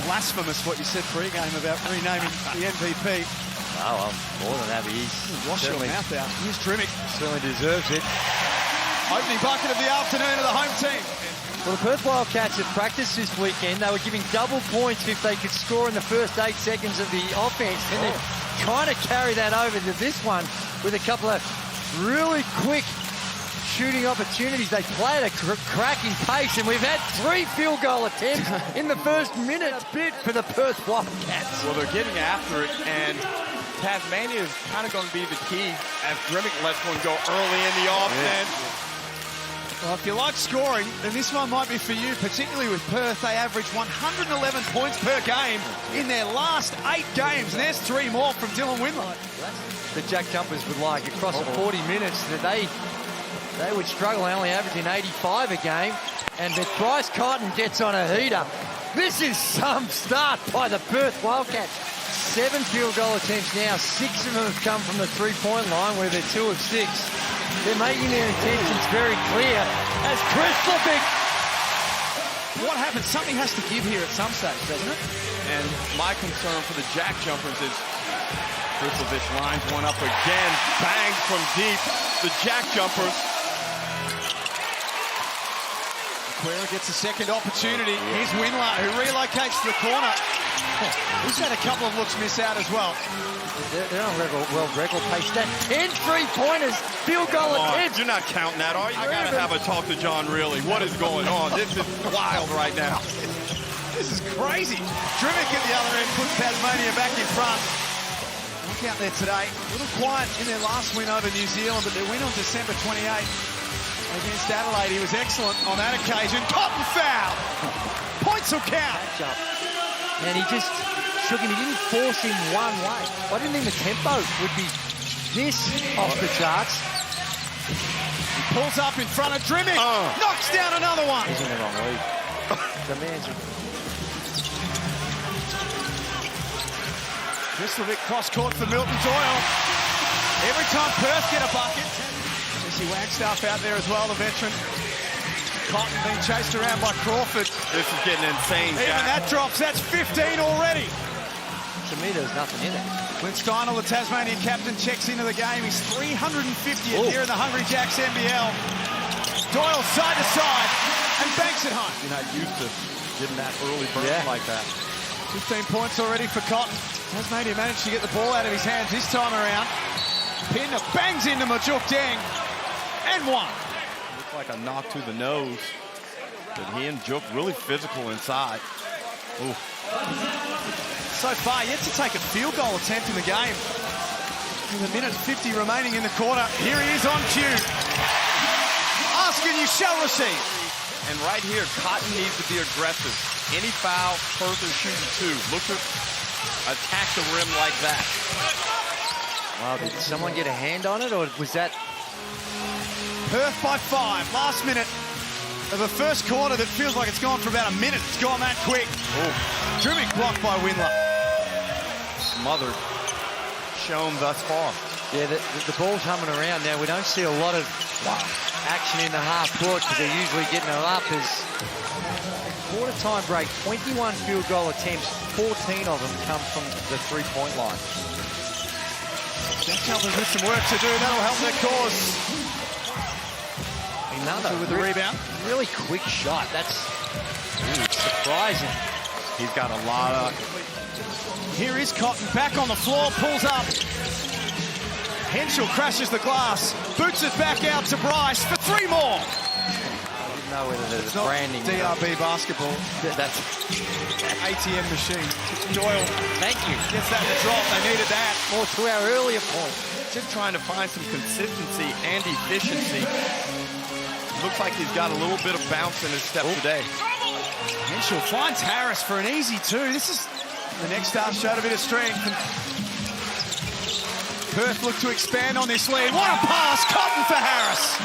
Blasphemous what you said pre-game about renaming the MVP. Oh, I'm more than happy. Wash your mouth out. Here's Trimmick. Certainly deserves it. Opening bucket of the afternoon of the home team. Well, the Perth Wildcats had practiced this weekend. They were giving double points if they could score in the first 8 seconds of the offense. And they're trying to carry that over to this one with a couple of really quick shooting opportunities. They play at a cracking pace, and we've had 3 field goal attempts in the first minute. A bit for the Perth Wildcats. Well, they're getting after it, and Tasmania is kind of going to be the key as Grimmick lets one go early in the offense. Well, if you like scoring, then this one might be for you, particularly with Perth. They average 111 points per game in their last 8 games, and there's 3 more from Dylan Windler. The Jackjumpers would like across the 40 minutes that they would struggle, only averaging 85 a game, and if Bryce Cotton gets on a heater, this is some start by the Perth Wildcats. 7 field goal attempts now, 6 of them have come from the 3-point line where they're 2 of 6. They're making their intentions very clear as Kristlovic. What happens? Something has to give here at some stage, doesn't it? And my concern for the Jackjumpers is Kristlovic lines one up again, banged from deep. The Jackjumpers. Aquera gets a second opportunity. Here's Windler, who relocates to the corner. He's had a couple of looks miss out as well. They're on world record pace. That 10 3-pointers, field goal attempts. You're not counting that, are you? I gotta have a talk to John, really. What is going on? This is wild right now. This is crazy. Trimmick at the other end puts Tasmania back in front. Look out there today. A little quiet in their last win over New Zealand, but their win on December 28th against Adelaide. He was excellent on that occasion. Cotton foul. Points will count. And he just shook him. He didn't force him one way. I didn't think the tempo would be this off the charts. He pulls up in front of Trimmick. Knocks down another one. He's in the wrong league. The man's Kristlovic cross court for Milton Doyle. Every time Perth get a bucket, Jesse Wagstaff out there as well, the veteran. Cotton being chased around by Crawford. This is getting insane, Even Jack. that drops. That's 15 already. To me, there's nothing in it. Clint Steinel, the Tasmanian captain, checks into the game. He's 350th here in the Hungry Jacks NBL. Doyle side to side and banks it home. You're not used to getting that early burn like that. 15 points already for Cotton. Tasmania managed to get the ball out of his hands this time around. Pinner bangs into Majuk Deng and one. Looks like a knock to the nose. But he and Juk really physical inside. Ooh. So far, yet to take a field goal attempt in the game. With a minute 50 remaining in the quarter. Here he is on cue. Ask and you shall receive. And right here, Cotton needs to be aggressive. Any foul, Perth is shooting 2. Look to attack the rim like that. Wow, did someone get a hand on it, or was that... Perth by 5. Last minute of the first quarter that feels like it's gone for about a minute. It's gone that quick. Trimmick blocked by Windler. Smothered. Shown thus far. Yeah, the ball's humming around now. We don't see a lot of action in the half court because they're usually getting it up. As quarter time break, 21 field goal attempts, 14 of them come from the 3-point line. Jackjumpers with some work to do. That'll help their cause. Another with the rebound. Really quick shot. That's surprising. He's got a lot of... Here is Cotton back on the floor, pulls up. Henschel crashes the glass, boots it back out to Bryce for 3 more. I didn't know whether there's branding. DRB basketball. That's ATM machine. Doyle. Thank you. Gets that to drop. They needed that. More to our earlier point. Just trying to find some consistency and efficiency. Looks like he's got a little bit of bounce in his step today. Henschel finds Harris for an easy 2. This is the next half showed a bit of strength. Perth look to expand on this lead. What a pass, Cotton for Harris.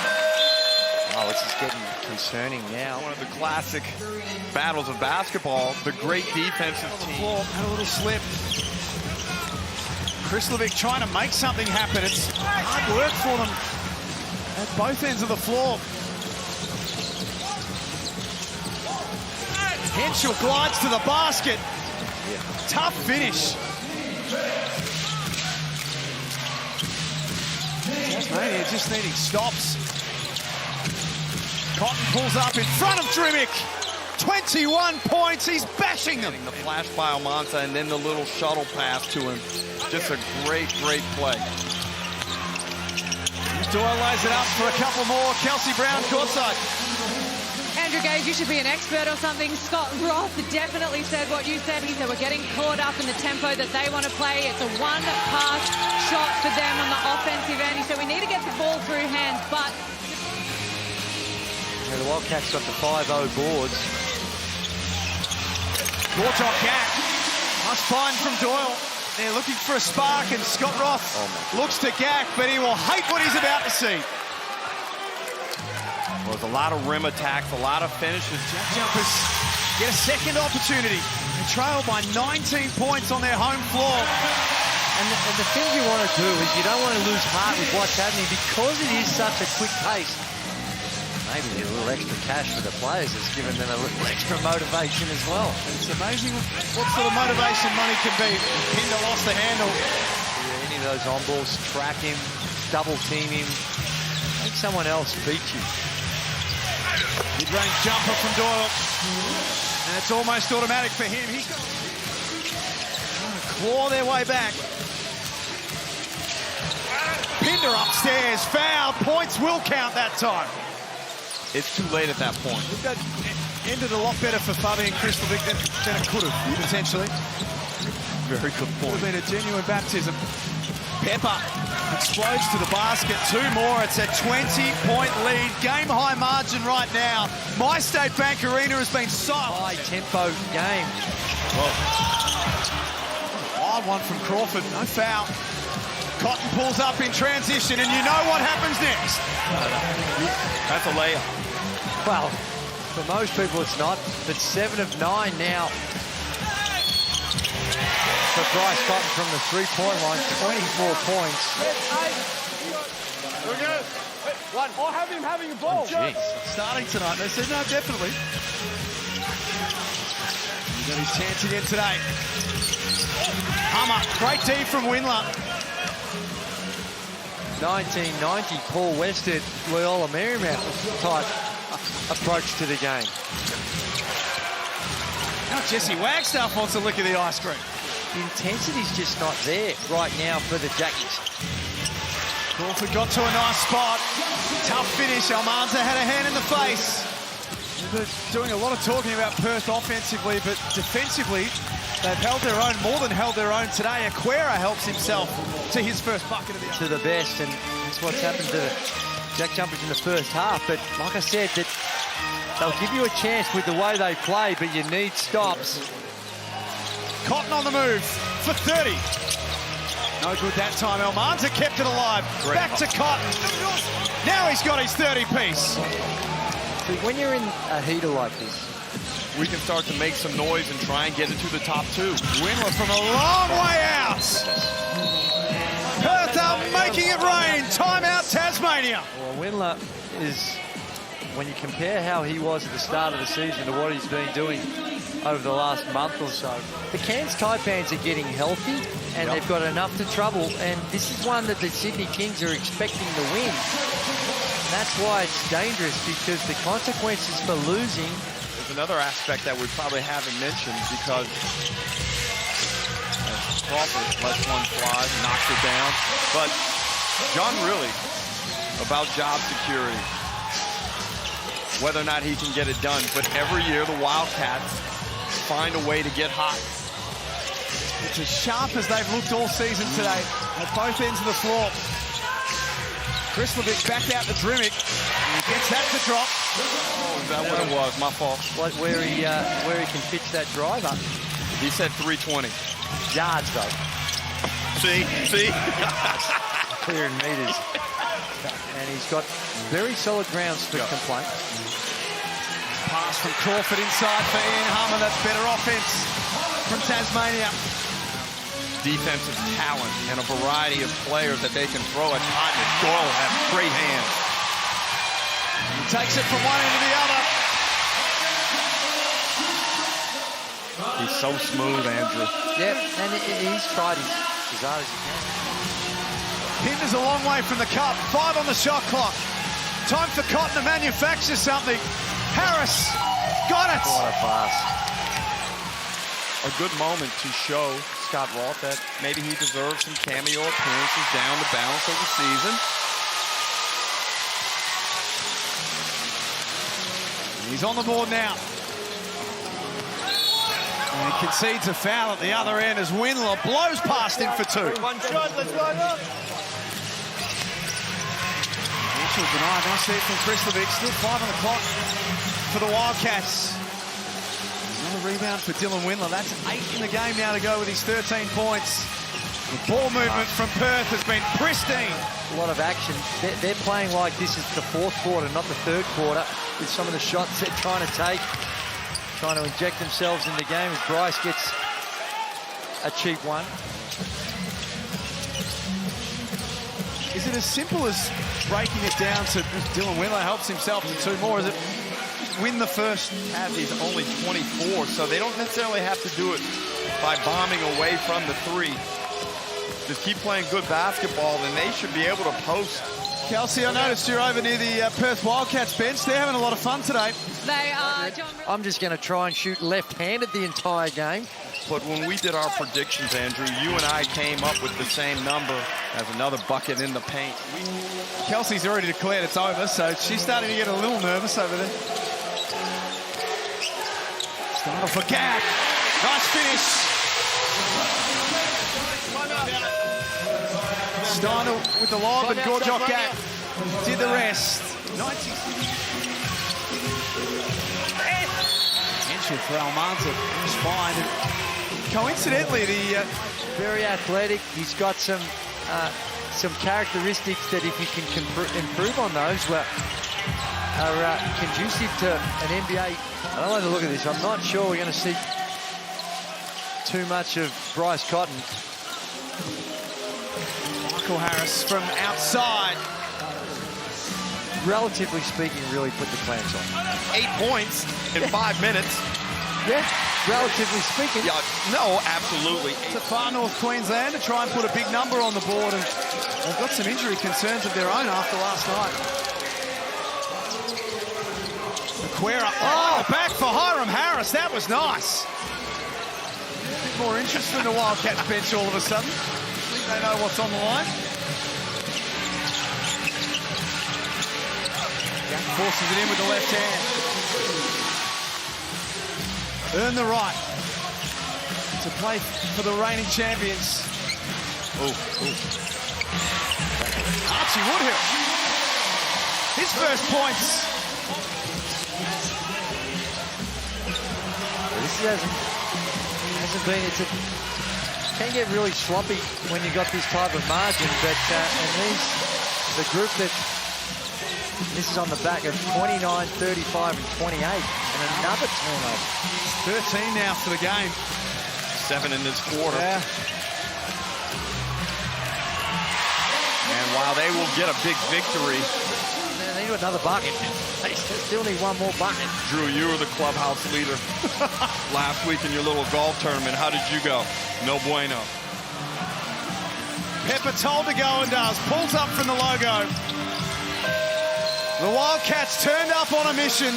Oh, this is getting concerning now. One of the classic battles of basketball, the great defensive team. Had a little slip. Kristlovic trying to make something happen. It's hard work for them at both ends of the floor. Henshaw glides to the basket. Tough finish. Tasmania just needing stops. Cotton pulls up in front of Drimmick. 21 points, he's bashing them. The flash by Almanza and then the little shuttle pass to him. Just a great, great play. Doyle lays it up for a couple more. Kelsey Brown courtside. Andrew Gage, you should be an expert or something. Scott Roth definitely said what you said. He said we're getting caught up in the tempo that they want to play. It's a one-pass shot for them on the offensive end. He said we need to get the ball through hands, but... Yeah, the Wildcats got the 5-0 boards. Gortok Gack. Nice find from Doyle. They're looking for a spark, and Scott Roth looks to Gack, but he will hate what he's about to see. Well, there's a lot of rim attacks, a lot of finishes. Jackjumpers get a second opportunity. They trail by 19 points on their home floor. And the thing you want to do is you don't want to lose heart with what's happening because it is such a quick pace. Maybe a little extra cash for the players has given them a little extra motivation as well. It's amazing what sort of motivation money can be. Pinder lost the handle. Yeah, any of those on balls, trap him, double team him, make someone else beat you. Mid-range jumper from Doyle. And it's almost automatic for him. He's got to claw their way back. Pinder upstairs, foul. Points will count that time. It's too late at that point. That ended a lot better for Fabian Kristlovic than it could have, potentially. Very good point. Would have been a genuine baptism. Pepper explodes to the basket. 2 more. It's a 20-point lead. Game-high margin right now. My State Bank Arena has been silent. High-tempo game. Wild one from Crawford. No foul. Cotton pulls up in transition, and you know what happens next. That's a layup. Well, for most people it's not, but 7 of 9 now. For Bryce Cotton from the three-point line, 24 points. One. I'll have him having a ball. Jeez. Starting tonight. They said, no, definitely. He's got his chance again today. Hummer, great D from Windler. 1990 Paul Wested, Loyola Marymount type approach to the game. Now Jesse Wagstaff wants a lick of the ice cream. The intensity's just not there right now for the Jackies. Crawford got to a nice spot. Tough finish. Almanza had a hand in the face. They're doing a lot of talking about Perth offensively, but defensively, they've held their own, more than held their own today. Aquera helps himself to his first bucket of the to the best, and that's what's happened to the Jackjumpers in the first half. But like I said, that they'll give you a chance with the way they play, but you need stops. Cotton on the move for 30. No good that time. Almanza kept it alive. Great. Back to Cotton. Now he's got his 30-piece. See, when you're in a heater like this, We can start to make some noise and try and get it to the top 2. Windler from a long way out. Perth are making it rain. Timeout, Tasmania. well, Windler is, when you compare how he was at the start of the season to what he's been doing over the last month or so, the Cairns Taipans are getting healthy and they've got enough to trouble, and this is one that the Sydney Kings are expecting to win. And that's why it's dangerous, because the consequences for losing. There's another aspect that we probably haven't mentioned, because Crawford lets one fly, knocks it down. But John really about job security, whether or not he can get it done. But every year the Wildcats find a way to get hot. It's as sharp as they've looked all season today at both ends of the floor. Kristlovic back out to Drimmick. He gets that to drop. Oh, is that what it was? My fault. Where he can pitch that drive up. He said 320. Yards, though. See? Clear in meters. And he's got very solid grounds for complaint. Pass from Crawford inside for Ian Hummer. That's better offense from Tasmania. Defensive talent and a variety of players that they can throw at Cotton. Doyle has great hands. He takes it from one end to the other. He's so smooth, Andrew. Yep, and he's tried as hard as he can. Hinder's a long way from the cup. 5 on the shot clock. Time for Cotton to manufacture something. Harris got it. What a pass. A good moment to show Scott Roth that maybe he deserves some cameo appearances down the balance of the season. He's on the board now. And he concedes a foul at the other end as Windler blows past him for 2. One shot, let's go. Mitchell denied. Nice hit from Kristovic. Still 5 on the clock for the Wildcats. Another rebound for Dylan Windler. That's 8 in the game now to go with his 13 points. The ball movement from Perth has been pristine. A lot of action. They're playing like this is the 4th quarter, not the 3rd quarter, with some of the shots they're trying to take, trying to inject themselves in the game as Bryce gets a cheap one. Is it as simple as breaking it down to Dylan Windler helps himself to 2 more? Is it win the first? Have is only 24, so they don't necessarily have to do it by bombing away from the 3. Just keep playing good basketball, and they should be able to post. Kelsey, I noticed you're over near the Perth Wildcats bench. They're having a lot of fun today. They are, John. I'm just going to try and shoot left-handed the entire game. But when we did our predictions, Andrew, you and I came up with the same number as another bucket in the paint. Kelsey's already declared it's over, so she's starting to get a little nervous over there. Starter for Gap. Nice finish. Steiner with the lob, and Gorjok Gap did the rest. Entry for Almanza. Fine. And coincidentally, the Very athletic. He's got some characteristics that if he can improve on those, are conducive to an NBA. I don't like the look of this. I'm not sure we're going to see too much of Bryce Cotton. Michael Harris from outside. Relatively speaking, really put the clamps on. 8 points in 5 minutes. Yeah, relatively speaking. Yeah, no, absolutely. To far north Queensland to try and put a big number on the board, and they've got some injury concerns of their own after last night. Aquera, back for Hiram Harris. That was nice. A bit more interest from the Wildcats bench all of a sudden. I think they know what's on the line. Gap forces it in with the left hand. Earn the right to play for the reigning champions. Archie Woodhill. His first points. This hasn't been. Can get really sloppy when you got this type of margin, but and the group that this is on the back of 29, 35, and 28, and another turnover. 13 now for the game. 7 in this quarter. Yeah. And while they will get a big victory, Man, they need another bucket. They still need one more bucket. Drew, you were the clubhouse leader last week in your little golf tournament. How did you go? No bueno. Pepper told to go and does. Pulls up from the logo. The Wildcats turned up on a mission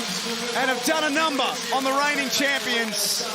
and have done a number on the reigning champions.